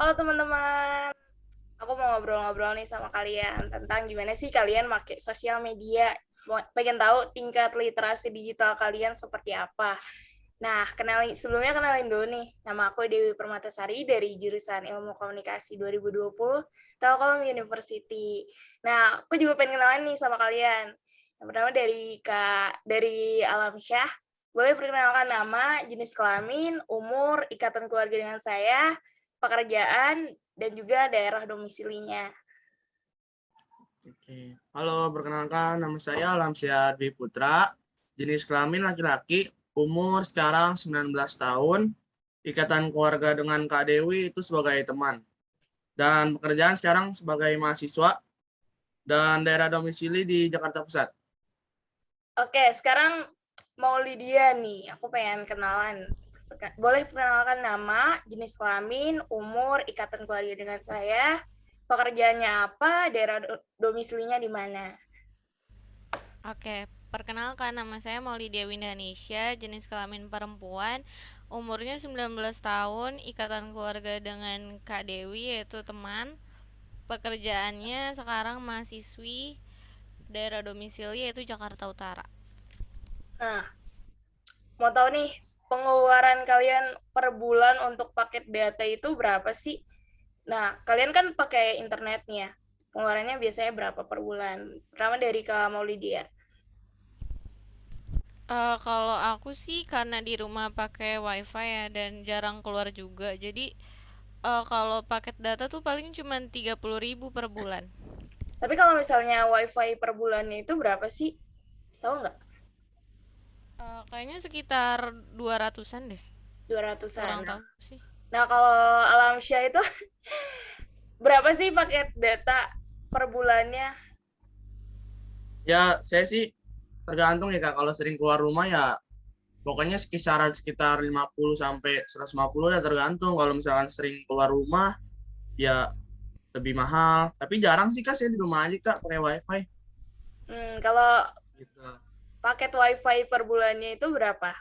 Halo teman-teman, aku mau ngobrol-ngobrol nih sama kalian tentang gimana sih kalian pakai sosial media. Pengen tahu tingkat literasi digital kalian seperti apa. Nah, sebelumnya kenalin dulu nih. Nama aku Dewi Permatasari dari jurusan Ilmu Komunikasi 2020 Telkom University. Nah, aku juga pengen kenalan nih sama kalian. Yang pertama dari Alamsyah. Boleh perkenalkan nama, jenis kelamin, umur, ikatan keluarga dengan saya, pekerjaan, dan juga daerah domisilinya. Oke. Halo, perkenalkan nama saya Lamsyah Dwi Putra, jenis kelamin laki-laki, umur sekarang 19 tahun, ikatan keluarga dengan Kak Dewi itu sebagai teman. Dan pekerjaan sekarang sebagai mahasiswa dan daerah domisili di Jakarta Pusat. Oke, sekarang mau Lydia nih. Aku pengen kenalan. Boleh perkenalkan nama, jenis kelamin, umur, ikatan keluarga dengan saya, pekerjaannya apa, daerah domisilinya di mana. Oke, perkenalkan nama saya Maulidia Windanisya, jenis kelamin perempuan, umurnya 19 tahun, ikatan keluarga dengan Kak Dewi yaitu teman. Pekerjaannya sekarang mahasiswi, daerah domisili yaitu Jakarta Utara. Nah, mau tahu nih, pengeluaran kalian per bulan untuk paket data itu berapa sih? Nah, kalian kan pakai internetnya. Pengeluarannya biasanya berapa per bulan? Pertama dari Kak Maulidia. Kalau aku sih karena di rumah pakai wifi ya dan jarang keluar juga, jadi kalau paket data tuh paling cuma 30.000 per bulan. Tapi kalau misalnya wifi per bulannya itu berapa sih? Tahu nggak? Kayaknya sekitar 200-an deh, 200-an. kurang Nah, tahu sih. nah, kalau Alamsyah itu berapa sih paket data per bulannya? Ya, saya sih tergantung ya Kak, kalau sering keluar rumah ya pokoknya kisaran sekitar 50 sampai 150 ya tergantung. Kalau misalkan sering keluar rumah ya lebih mahal. Tapi jarang sih Kak, saya di rumah aja Kak pakai wifi. Kalau Gitu. paket wifi per bulannya itu berapa?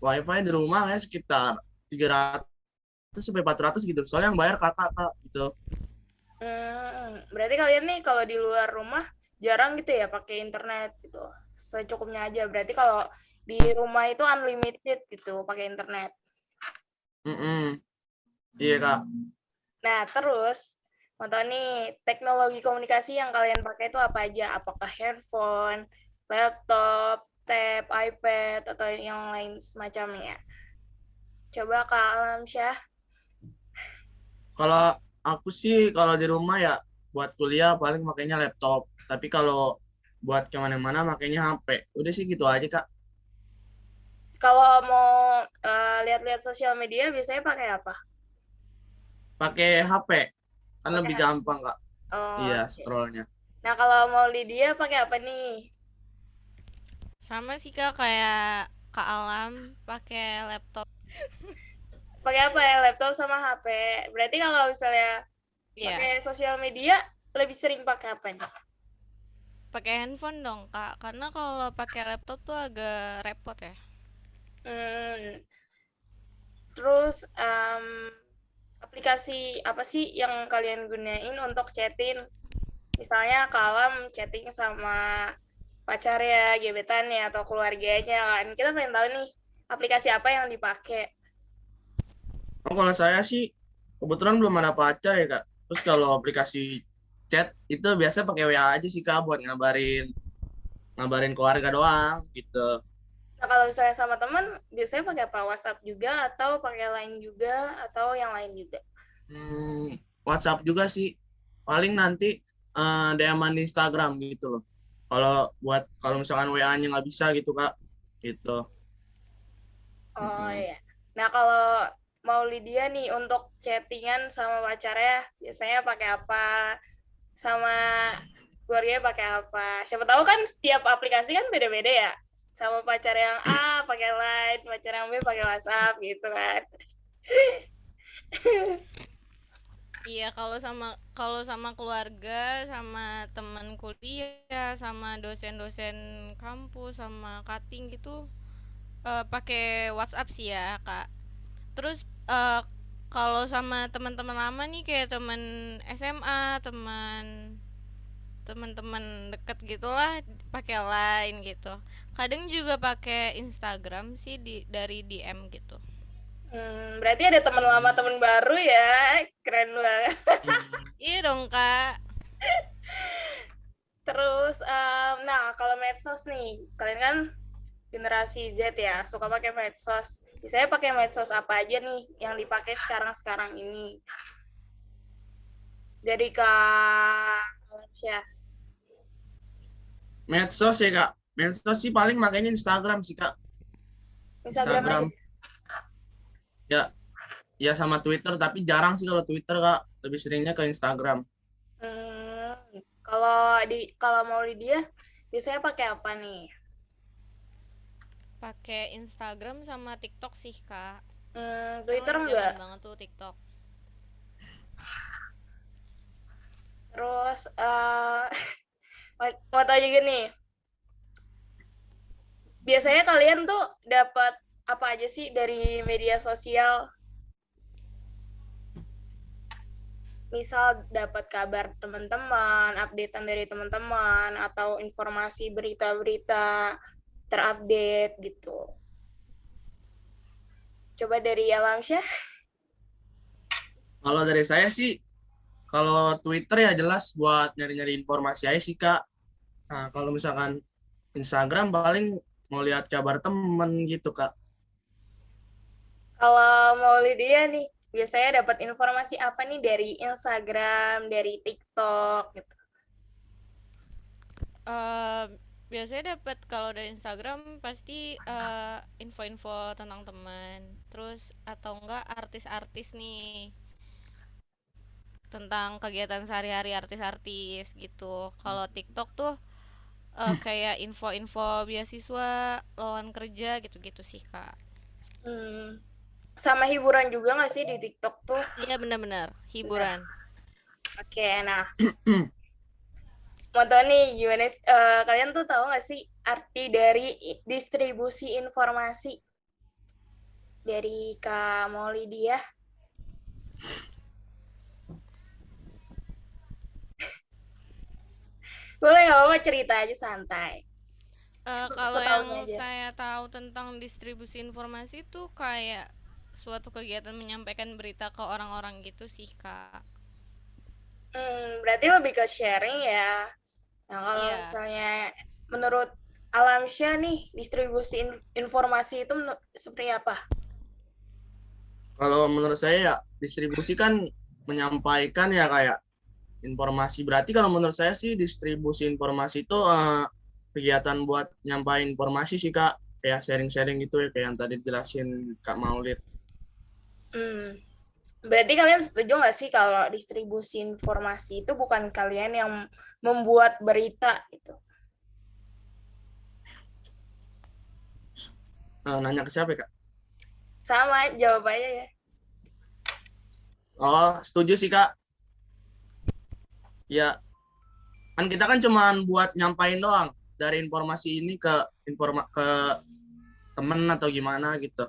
Wifi di rumah kayak sekitar 300 sampai 400 gitu. Soalnya yang bayar kakak kak gitu. Berarti kalian nih kalau di luar rumah jarang gitu ya pakai internet gitu. Secukupnya aja. Berarti kalau di rumah itu unlimited gitu pakai internet. Mm-mm. Iya kak. Nah, terus mau tahu nih teknologi komunikasi yang kalian pakai itu apa aja? Apakah handphone, laptop, tab, iPad, atau yang lain semacamnya? Coba Kak Alamsyah. Kalau aku sih kalau di rumah ya buat kuliah paling makainya laptop. Tapi kalau buat kemana-mana makainya HP. Udah sih gitu aja kak. Kalau mau lihat-lihat sosial media biasanya pakai apa? Pakai HP kan Pakai lebih HP. gampang kak. Oh, Iya oke. scrollnya. Nah, kalau mau Lydia pakai apa nih? Sama sih Kak, kayak Kak Alam pakai laptop. Pakai apa ya? Laptop sama HP. Berarti kalau misalnya Iya, pakai sosial media lebih sering pakai apa nih? pakai handphone dong Kak, karena kalau pakai laptop tuh agak repot ya. Hmm, terus aplikasi apa sih yang kalian gunain untuk chatting? Misalnya kalam chatting sama pacarnya, gebetannya, atau keluarganya kan. Kita pengen tahu nih aplikasi apa yang dipakai. Oh kalau saya sih kebetulan belum ada pacar ya kak. Terus kalau aplikasi chat itu biasa pakai WA aja sih kak buat ngabarin ngabarin keluarga doang gitu. Nah, kalau misalnya sama teman, biasanya pakai apa? WhatsApp juga, atau pakai Line juga, atau yang lain juga? WhatsApp juga sih. Paling nanti DM-an di Instagram gitu loh. Kalau misalkan WA-nya nggak bisa gitu kak, gitu. Oh Mm-mm. iya. Nah, kalau mau Lydia nih, untuk chattingan sama pacarnya, biasanya pakai apa? Sama keluarganya pakai apa? Siapa tahu kan setiap aplikasi kan beda-beda ya. Sama pacar yang A pakai Line, pacar yang B pakai WhatsApp gitu kan. Iya, kalau sama keluarga, sama teman kuliah, sama dosen-dosen kampus, sama cutting gitu pakai WhatsApp sih ya, Kak. Terus Kalau sama teman-teman lama nih kayak teman SMA, teman-teman deket gitulah pakai Line gitu. Kadang juga pakai Instagram sih dari DM gitu. Berarti ada teman lama, teman baru ya. Keren banget. Hmm. Iya dong, Kak. Terus, nah kalau medsos nih, kalian kan generasi Z ya, suka pakai medsos. Biasanya pakai medsos apa aja nih yang dipakai sekarang-sekarang ini? Dari Kak Alamsyah. Medsos ya Kak. Medsos sih paling makanya Instagram sih Kak. Instagram aja. Instagram ya ya sama Twitter tapi jarang sih kalau Twitter Kak. Lebih seringnya ke Instagram. Hmm, kalau mau Lydia, biasanya pakai apa nih? Pakai Instagram sama TikTok sih, Kak. Sekarang Twitter lagi enggak? zaman banget tuh TikTok. Terus, mau tau juga nih, biasanya kalian tuh dapat apa aja sih dari media sosial? Misal dapat kabar teman-teman, updatean dari teman-teman, atau informasi berita-berita terupdate gitu. Coba dari Alamsyah. Kalau dari saya sih, kalau Twitter ya jelas buat nyari-nyari informasi aja sih Kak. Nah, kalau misalkan Instagram paling mau lihat kabar temen gitu Kak. Kalau mau Lydia nih, biasanya dapat informasi apa nih dari Instagram, dari TikTok gitu? Eh, biasanya dapat kalau dari Instagram pasti info-info tentang teman. Terus atau enggak artis-artis nih tentang kegiatan sehari-hari artis-artis gitu. Kalau TikTok tuh kayak info-info beasiswa, lowongan kerja gitu-gitu sih, Kak. Hmm, sama hiburan juga nggak sih di TikTok tuh? Iya benar-benar Benar. hiburan. Oke, nah mau tahu nih gimana? Kalian tuh tahu nggak sih arti dari distribusi informasi dari Kak Molly dia? Boleh nggak apa-apa cerita aja santai. Kalau Setahunya yang aja. saya tahu tentang distribusi informasi itu kayak suatu kegiatan menyampaikan berita ke orang-orang gitu sih, Kak. Berarti lebih ke sharing ya. Nah, kalau Iya. misalnya menurut Alamsyah nih, distribusi informasi itu seperti apa? Kalau menurut saya ya distribusi kan menyampaikan ya kayak informasi. Berarti kalau menurut saya sih distribusi informasi itu kegiatan buat nyampain informasi sih Kak. Kayak sharing-sharing gitu ya kayak yang tadi jelasin Kak Maulid. Hmm, Berarti kalian setuju nggak sih kalau distribusi informasi itu bukan kalian yang membuat berita gitu? Nanya ke siapa ya Kak? Sama, jawab aja ya. Oh, setuju sih Kak. Ya, kan kita kan cuman buat nyampain doang dari informasi ini ke temen atau gimana gitu.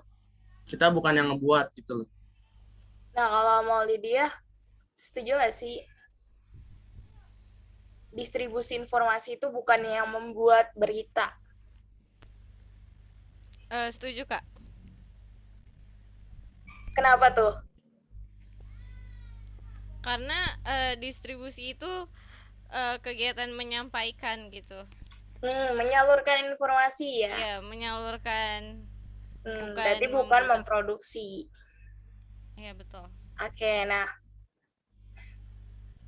Kita bukan yang ngebuat gitu loh. Nah, kalau mau Lydia, setuju nggak sih distribusi informasi itu bukan yang membuat berita? Setuju, Kak. Kenapa tuh? Karena distribusi itu kegiatan menyampaikan gitu. Menyalurkan informasi ya. Ya, menyalurkan bukan Berarti bukan membuat. memproduksi. Iya, betul. Oke, nah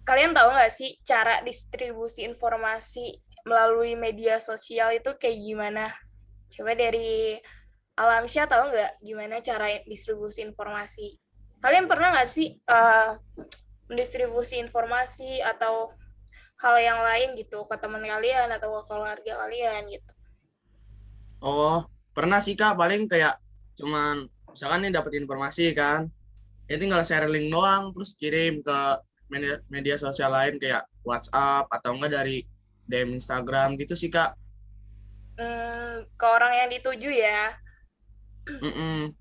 kalian tahu nggak sih cara distribusi informasi melalui media sosial itu kayak gimana? Coba dari Alamsyah tahu nggak gimana cara distribusi informasi? Kalian pernah nggak sih mendistribusi informasi atau hal yang lain gitu ke teman kalian atau ke keluarga kalian gitu? Oh, pernah sih Kak, paling kayak cuman misalkan nih dapat informasi kan, ya tinggal share link doang, terus kirim ke media sosial lain kayak WhatsApp atau enggak dari DM Instagram gitu sih Kak. Ke orang yang dituju ya. Mm-mm.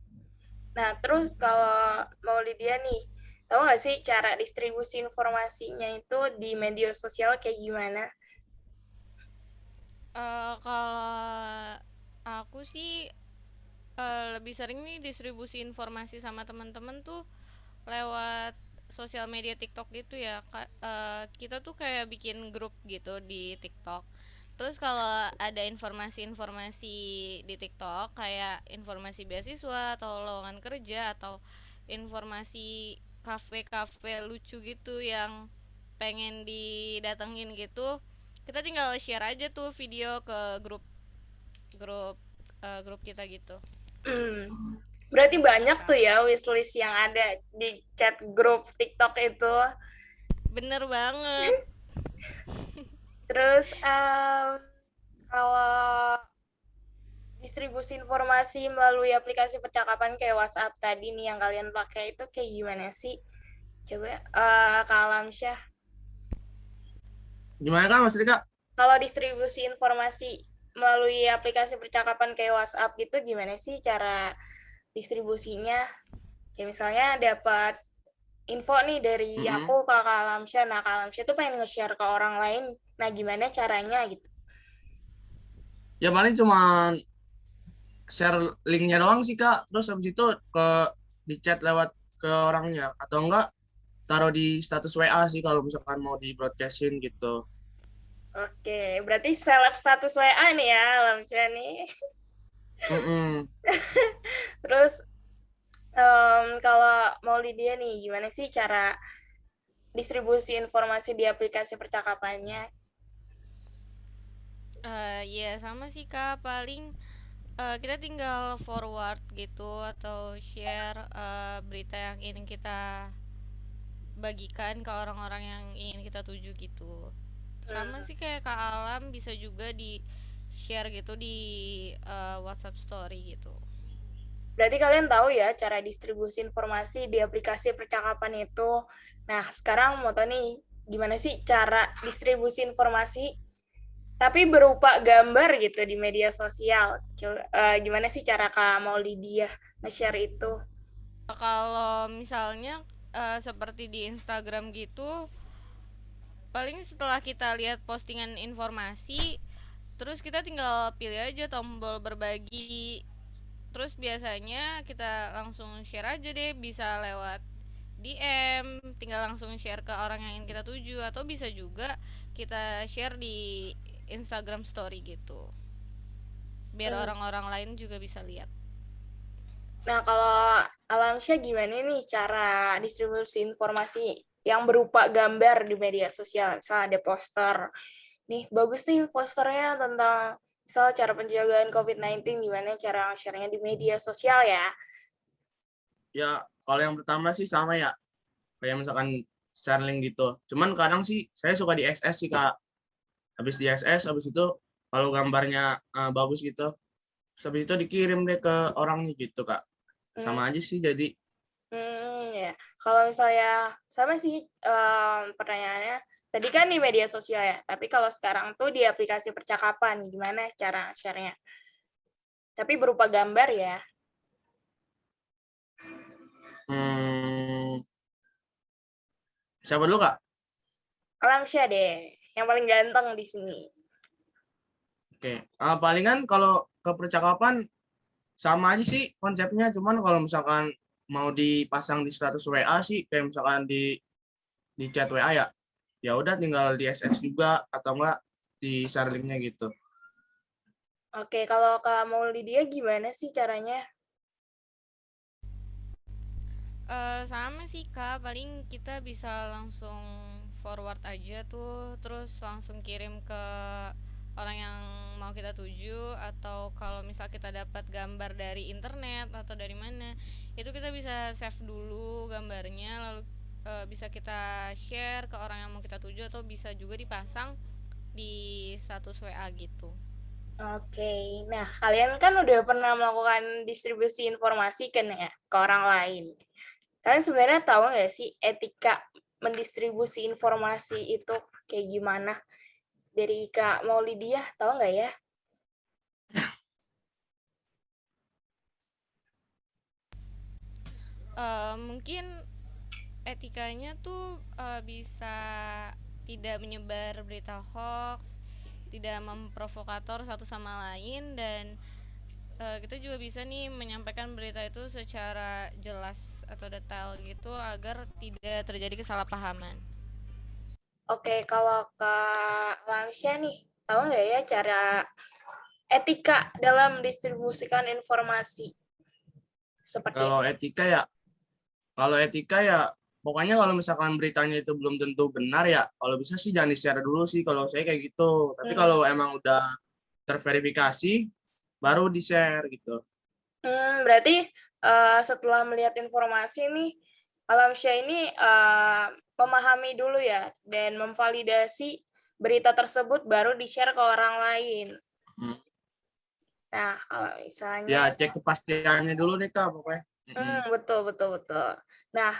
Nah, terus kalau mau Lydia nih, tahu nggak sih cara distribusi informasinya itu di media sosial kayak gimana? Kalau aku sih lebih sering nih distribusi informasi sama teman-teman tuh lewat sosial media TikTok gitu ya. Kita tuh kayak bikin grup gitu di TikTok. Terus kalau ada informasi-informasi di TikTok kayak informasi beasiswa atau lowongan kerja atau informasi kafe-kafe lucu gitu yang pengen didatengin gitu, kita tinggal share aja tuh video ke grup grup kita gitu. Hmm, berarti Gitu banyak tuh Kak. ya wishlist yang ada di chat grup TikTok itu. Bener banget. Terus kalau distribusi informasi melalui aplikasi percakapan kayak WhatsApp tadi nih yang kalian pakai itu kayak gimana sih? Coba Kak Alamsyah, Gimana Kak maksudnya Kak? kalau distribusi informasi melalui aplikasi percakapan kayak WhatsApp gitu gimana sih cara distribusinya? Kayak misalnya dapat info nih dari Mm-mm. aku ke Kak Alamsyah. Nah, Kak Alamsyah tuh pengen nge-share ke orang lain. Nah, gimana caranya gitu? Ya paling cuma share linknya doang sih Kak. Terus habis itu di chat lewat ke orangnya atau enggak taruh di status WA sih kalau misalkan mau di broadcastin gitu. Oke, berarti seleb status WA nih ya, Alamsyah nih. Mm-mm. Terus kalau mau Lydia nih, gimana sih cara distribusi informasi di aplikasi percakapannya? Ya sama sih Kak, paling kita tinggal forward gitu atau share berita yang ingin kita bagikan ke orang-orang yang ingin kita tuju gitu. Sama Hmm, sih kayak Kak Alam, bisa juga di share gitu di WhatsApp story gitu. berarti kalian tahu ya cara distribusi informasi di aplikasi percakapan itu. Nah, sekarang mau tahu nih, gimana sih cara distribusi informasi tapi berupa gambar gitu di media sosial? Coba, gimana sih cara Kak Maulidia nge-share itu? Kalau misalnya seperti di Instagram gitu, paling setelah kita lihat postingan informasi, terus kita tinggal pilih aja tombol berbagi. Terus biasanya kita langsung share aja deh, bisa lewat DM, tinggal langsung share ke orang yang ingin kita tuju, atau bisa juga kita share di Instagram story gitu. Biar Hmm. orang-orang lain juga bisa lihat. Nah, kalau Alamsyah gimana nih cara distribusi informasi yang berupa gambar di media sosial? Misalnya ada poster, nih bagus nih posternya tentang misal cara penjagaan COVID-19, gimana cara share-nya di media sosial ya? Ya kalau yang pertama sih sama ya kayak misalkan share link gitu. Cuman kadang sih saya suka di XS sih Kak. Habis di SS habis itu kalau gambarnya bagus gitu, terus habis itu dikirim deh ke orangnya gitu Kak. Hmm, Sama aja sih jadi. ya. Kalau misalnya sama sih pertanyaannya, tadi kan di media sosial ya, tapi kalau sekarang tuh di aplikasi percakapan, gimana cara share-nya? Tapi berupa gambar ya. Hmm, siapa dulu Kak? Alamsyah deh, yang paling ganteng di sini. Oke. Palingan kalau ke percakapan sama aja sih konsepnya. Cuman kalau misalkan mau dipasang di status WA sih kayak misalkan di chat WA ya. Ya udah tinggal di SS juga atau enggak di share linknya gitu. Oke, kalau kamu Lydia gimana sih caranya? Sama sih Kak, paling kita bisa langsung forward aja tuh, terus langsung kirim ke orang yang mau kita tuju, atau kalau misal kita dapat gambar dari internet atau dari mana, itu kita bisa save dulu gambarnya, lalu bisa kita share ke orang yang mau kita tuju, atau bisa juga dipasang di status WA gitu. Oke, nah kalian kan udah pernah melakukan distribusi informasi kan ya ke orang lain. Kalian sebenarnya tahu nggak sih etika mendistribusi informasi itu kayak gimana? Dari Kak Maulidia, tahu nggak ya? Mungkin etikanya tuh bisa tidak menyebar berita hoax, tidak memprovokator satu sama lain, dan kita juga bisa nih menyampaikan berita itu secara jelas atau detail gitu agar tidak terjadi kesalahpahaman. Oke, kalau Kak Lamsya nih, tahu nggak ya cara etika dalam distribusikan informasi? Seperti Kalau etika ya, kalau etika ya, pokoknya kalau misalkan beritanya itu belum tentu benar ya, kalau bisa sih jangan di-share dulu sih, kalau saya kayak gitu. Tapi Hmm, kalau emang udah terverifikasi, baru di-share gitu. berarti setelah melihat informasi nih, Alamsyah ini memahami dulu ya dan memvalidasi berita tersebut baru di-share ke orang lain. Hmm. Nah, kalau misalnya, Ya cek kepastiannya dulu nih Kak, pokoknya. betul, betul, betul. Nah,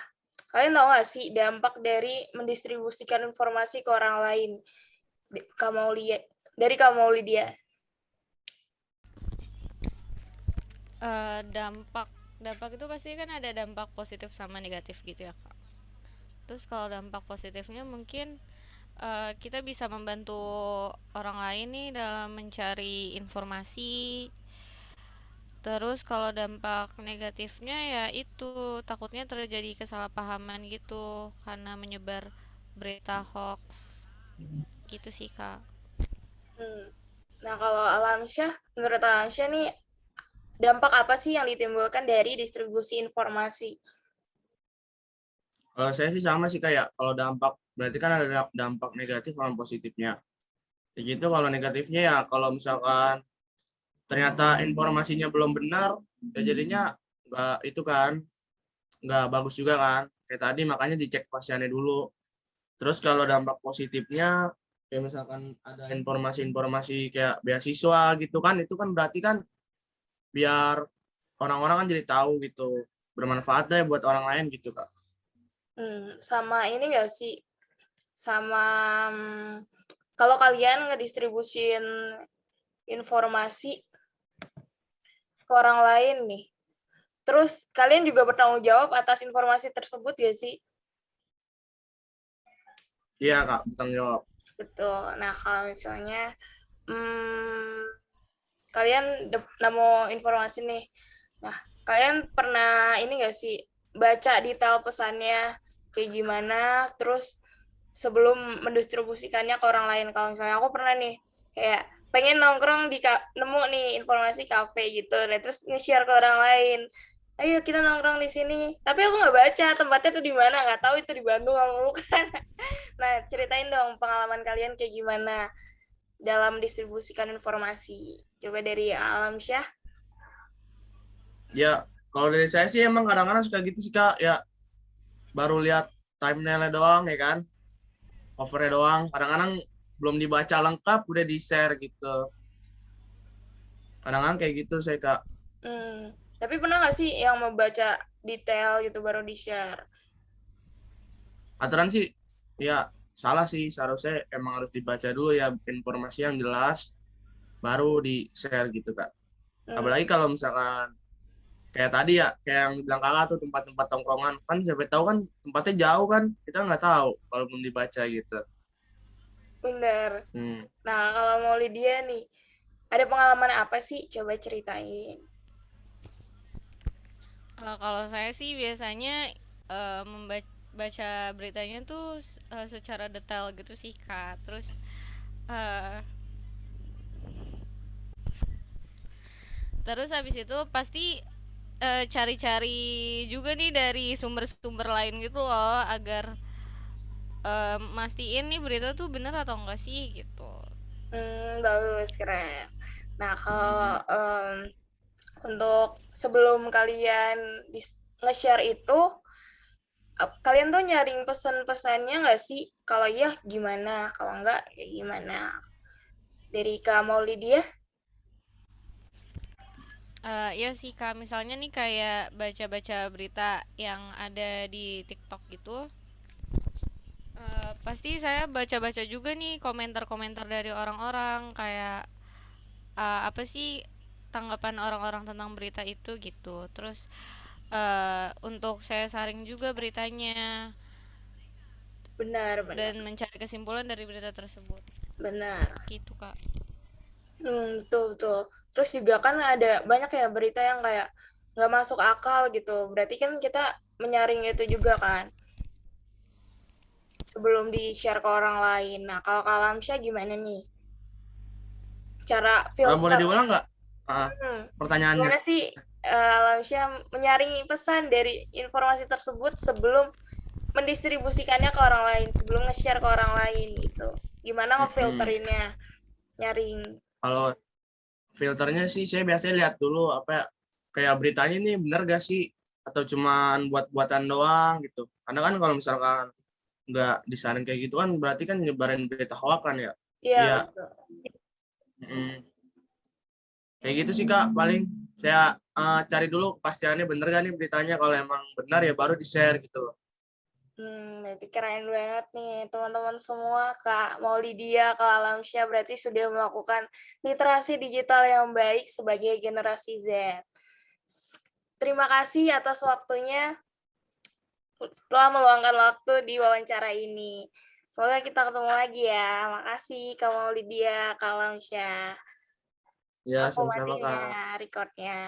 kalian tahu nggak sih dampak dari mendistribusikan informasi ke orang lain? Kamu lihat dari kamu Lydia. Dampak dampak itu pasti kan ada dampak positif sama negatif gitu ya Kak. Terus kalau dampak positifnya mungkin kita bisa membantu orang lain nih dalam mencari informasi. Terus kalau dampak negatifnya ya itu takutnya terjadi kesalahpahaman gitu karena menyebar berita hoax gitu sih Kak. Hmm. Nah, kalau menurut Alamsyah nih, dampak apa sih yang ditimbulkan dari distribusi informasi? Kalau saya sih sama sih kayak kalau dampak berarti kan ada dampak negatif sama positifnya. Ya gitu kalau negatifnya ya kalau misalkan ternyata informasinya belum benar, ya jadinya nggak itu kan nggak bagus juga kan. Kayak tadi makanya dicek pasiennya dulu. Terus kalau dampak positifnya kayak misalkan ada informasi-informasi kayak beasiswa gitu kan, itu kan berarti kan biar orang-orang kan jadi tahu gitu, bermanfaat deh buat orang lain gitu Kak. Sama ini nggak sih? Sama kalau kalian ngedistribusin informasi ke orang lain nih, terus kalian juga bertanggung jawab atas informasi tersebut gak sih? Iya Kak, bertanggung jawab. Betul. Nah, kalau misalnya kalian nemu informasi nih, nah kalian pernah ini nggak sih baca detail pesannya kayak gimana, terus sebelum mendistribusikannya ke orang lain. Kalau misalnya aku pernah nih kayak pengen nongkrong nemu nih informasi kafe gitu, nah, terus nge-share ke orang lain, ayo kita nongkrong di sini, tapi aku nggak baca tempatnya tuh di mana, nggak tahu itu di Bandung apa bukan. Nah, ceritain dong pengalaman kalian kayak gimana dalam distribusikan informasi. Coba dari Alamsyah. Ya kalau dari saya sih emang kadang-kadang suka gitu sih Kak, ya baru lihat thumbnail-nya doang ya kan, cover-nya doang. Kadang-kadang belum dibaca lengkap udah di-share gitu. Kadang-kadang kayak gitu saya Kak. Tapi pernah nggak sih yang membaca detail gitu baru di-share? Aturan sih ya salah sih, seharusnya emang harus dibaca dulu ya informasi yang jelas baru di-share gitu Kak. Hmm, Apalagi kalau misalkan kayak tadi ya, kayak yang bilang Kakak tuh tempat-tempat tongkrongan, kan siapa tahu kan tempatnya jauh kan, kita nggak tahu kalau belum dibaca gitu. bener. Hmm. Nah, kalau mau Lydia nih, ada pengalaman apa sih? Coba ceritain. Kalau saya sih biasanya membaca beritanya tuh secara detail gitu sih Kak. Uh, terus habis itu pasti cari-cari juga nih dari sumber-sumber lain gitu loh agar mastiin nih berita tuh bener atau enggak sih gitu. Bagus, keren. Nah, kalau untuk sebelum kalian nge-share itu, kalian tuh nyaring pesan-pesannya nggak sih? Kalau iya, gimana? Kalau enggak, ya gimana? Dari Kak Maulidia? Iya sih Kak, misalnya nih kayak baca-baca berita yang ada di TikTok gitu. Pasti saya baca-baca juga nih komentar-komentar dari orang-orang kayak apa sih tanggapan orang-orang tentang berita itu gitu. Terus untuk saya saring juga beritanya Benar, dan mencari kesimpulan dari berita tersebut. benar. Gitu, Kak. Betul, betul. Terus juga kan ada banyak ya berita yang kayak nggak masuk akal gitu. Berarti kan kita menyaring itu juga kan sebelum di-share ke orang lain. Nah, kalau Kak Lamsya gimana nih? Cara Boleh filter. diulang nggak pertanyaannya? Gimana sih Lamsya menyaring pesan dari informasi tersebut sebelum mendistribusikannya ke orang lain, sebelum nge-share ke orang lain gitu. Gimana Mm-mm. ngefilterinnya? Nyaring. Kalau filternya sih saya biasanya lihat dulu apa ya, kayak beritanya ini benar gak sih atau cuman buat-buatan doang gitu. Karena kan kalau misalkan nggak disaring kayak gitu kan berarti kan nyebarin berita hoax kan ya. Iya, Iya, betul. kayak gitu sih Kak. Paling saya cari dulu kepastiannya bener gak nih beritanya. Kalau emang benar ya baru di-share gitu loh. Berarti keren banget nih teman-teman semua. Kak Maulidia, Kak Alamsyah berarti sudah melakukan literasi digital yang baik sebagai generasi Z. Terima kasih atas waktunya setelah meluangkan waktu di wawancara ini. Semoga kita ketemu lagi ya. Makasih Kak Maulidia, Kak Alamsyah. Ya, Aku sama-sama matiin Kak. ya recordnya.